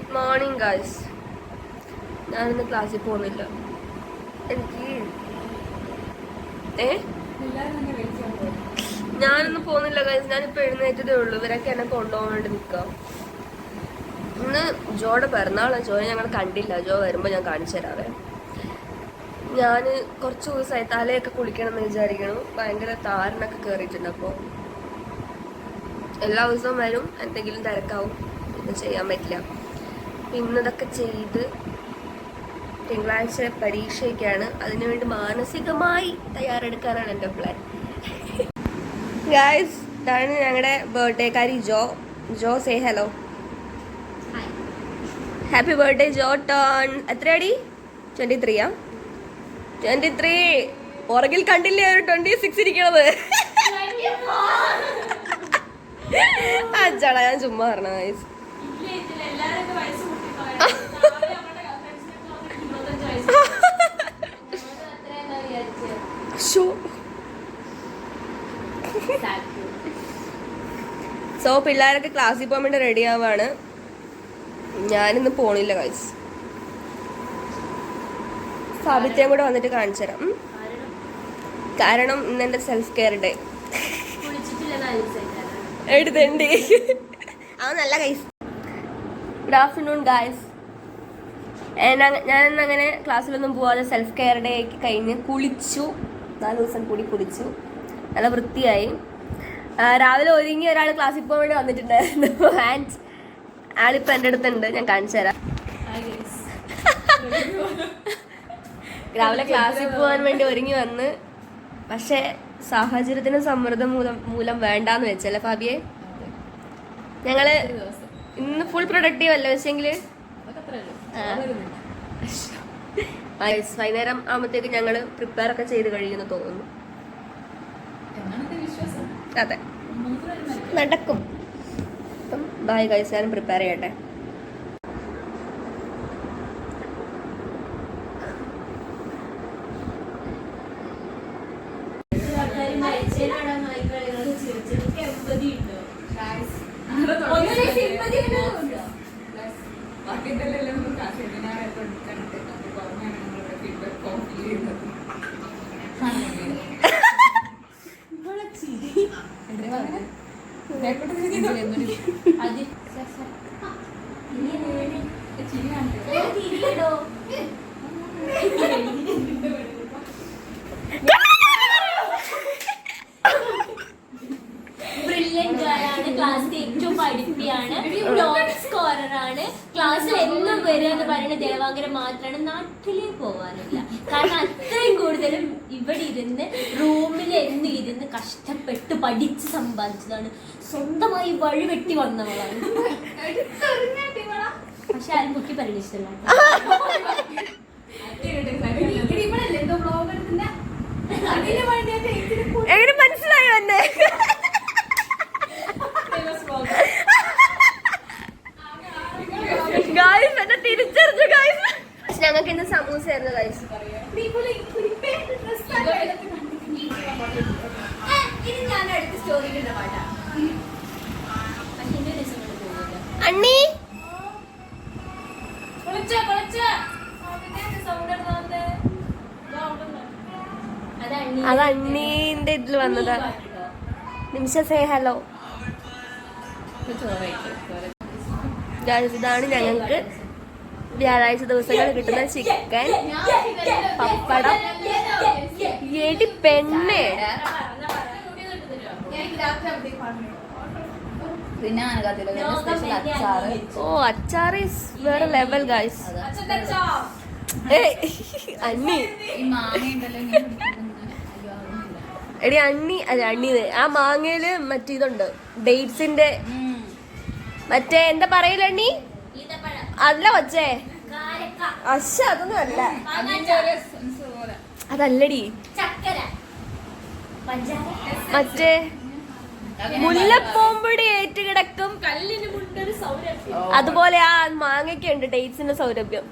Good morning guys. ഞാനിന്ന് ക്ലാസ്സിൽ പോകുന്നില്ല. എനിക്ക് ഞാനൊന്നും പോകുന്നില്ല ഗൈസ്. ഞാനിപ്പോൾ എഴുന്നേറ്റതേ ഉള്ളൂ. ഇവരൊക്കെ എന്നെ കൊണ്ടുപോകാൻ വേണ്ടി നിൽക്കാം. ഇന്ന് ജോയുടെ പിറന്നാളാണ്. ജോയെ ഞങ്ങൾ കണ്ടില്ല. ജോ വരുമ്പോൾ ഞാൻ കാണിച്ചു തരാവേ. ഞാൻ കുറച്ച് ദിവസമായി തലയൊക്കെ കുളിക്കണം എന്ന് വിചാരിക്കണം. ഭയങ്കര താരനൊക്കെ കയറിയിട്ടുണ്ട്. അപ്പോൾ എല്ലാ ദിവസവും വരും, എന്തെങ്കിലും തിരക്കാവും, ഒന്നും ചെയ്യാൻ പറ്റില്ല. ഇന്നതൊക്കെ ചെയ്ത് തിങ്കളാഴ്ച പരീക്ഷയൊക്കെയാണ്. അതിനുവേണ്ടി മാനസികമായി തയ്യാറെടുക്കാനാണ് എൻ്റെ പ്ലാൻ. ഗായ്സ്, ഇതാണ് ഞങ്ങളുടെ ബർത്ത്ഡേക്കാരി ജോ. ജോ സേ ഹലോ. ഹാപ്പി ബർത്ത്ഡേ ജോ. ടേൺ എത്രയാടി? 23 23. പുറകിൽ കണ്ടില്ലേ ഒരു 26 ഇരിക്കണത്? അച്ചാടാ, ഞാൻ ചുമ്മാ പറഞ്ഞ ഗൈസ്. സോ പിള്ളേരൊക്കെ ക്ലാസ്സിൽ പോകാൻ വേണ്ടി റെഡി ആവാണ്. ഞാനിന്ന് പോണില്ല ഗൈസ്. സാബിത്യം കൂടെ വന്നിട്ട് കാണിച്ചു തരാം. കാരണം ഇന്ന് എൻ്റെ സെൽഫ് കെയർ ഡേ. എടുത്തണ്ട് അത് നല്ല ഗൈസ്. Good afternoon guys. ഞാനങ്ങനെ ക്ലാസ്സിലൊന്നും പോവാതെ സെൽഫ് കെയർ ഡേ കഴിഞ്ഞ് കുളിച്ചു. 4 ദിവസം കൂടി കുളിച്ചു. നല്ല വൃത്തിയായി. രാവിലെ ഒരുങ്ങി ഒരാൾ ക്ലാസ്സിൽ പോകാൻ വേണ്ടി വന്നിട്ടുണ്ടായിരുന്നു. ആൻഡ് ആളിപ്പോൾ എൻ്റെ അടുത്തുണ്ട്. ഞാൻ കാണിച്ചു തരാം. രാവിലെ ക്ലാസ്സിൽ പോകാൻ വേണ്ടി ഒരുങ്ങി വന്ന്, പക്ഷേ സാഹചര്യത്തിന് സമ്മർദ്ദം മൂലം വേണ്ടാന്ന് വെച്ചല്ലേ ഫാബിയെ? ഞങ്ങള് ഇന്ന് ഫുൾ പ്രൊഡക്റ്റീവ് അല്ല വെച്ചെങ്കില് വൈകുന്നേരം ആകുമ്പോഴത്തേക്ക് ഞങ്ങള് പ്രിപ്പയർ ഒക്കെ ചെയ്ത് കഴിയുമെന്ന് തോന്നുന്നു. അതെ, നടക്കും. അപ്പം ബൈ ഗൈസ്, ഞാനും പ്രിപ്പയർ ചെയ്യട്ടെ. ക്ലാസ്സിൽ ഏറ്റവും പഠിപ്പിയാണ്, ടോപ്പ് സ്കോററാണ്. ക്ലാസ്സിൽ എന്നും വരിക എന്ന് പറയുന്നത് ദേവാങ്കരം മാത്രമാണ്. നാട്ടിലേ പോകാനില്ല. കാരണം അത്രയും കൂടുതലും ഇവിടെ ഇരുന്ന് റൂമിൽ എന്നും ഇരുന്ന് കഷ്ടപ്പെട്ട് പഠിച്ച് സമ്പാദിച്ചതാണ്. സ്വന്തമായി വഴിവെട്ടി വന്നവളാണ്. പക്ഷെ ആരും കുട്ടി പരിണിച്ചില്ല. എങ്ങനെ മനസ്സിലായോ എന്നെ? തിരിച്ചറിഞ്ഞു ഗൈസ്. ഞങ്ങൾക്ക് ഇന്ന് സമൂസ ആയിരുന്നു ഗൈസ്. അണ്ണി അത് അണ്ണീന്റെ ഇതിൽ വന്നതാ. നിമിഷ സേ ഹലോ. ഇതാണ് ഞങ്ങൾക്ക് വ്യാഴാഴ്ച ദിവസങ്ങളിൽ കിട്ടുന്ന ചിക്കൻ, പപ്പടം. എടി പെണ്ണേ, ഓ അച്ചാർ ഈസ് വേറെ ലെവൽ ഗൈസ്. അണ്ണി എടി അണ്ണി അല്ല അണ്ണി, ആ മാങ്ങയില് മറ്റേ ഇതുണ്ട്, ഡേറ്റ്സിന്റെ മറ്റേ എന്താ പറയില്ല അണ്ണി? അല്ല വച്ചേ, അശ്ശ അതൊന്നും അല്ല. അതല്ലടി, മറ്റേ മുല്ലപ്പൂമ്പൊടി ഏറ്റുകിടക്കും അതുപോലെ ആ മാങ്ങയ്ക്കുണ്ട് ഡേറ്റ്സിന്റെ സൗരഭ്യം.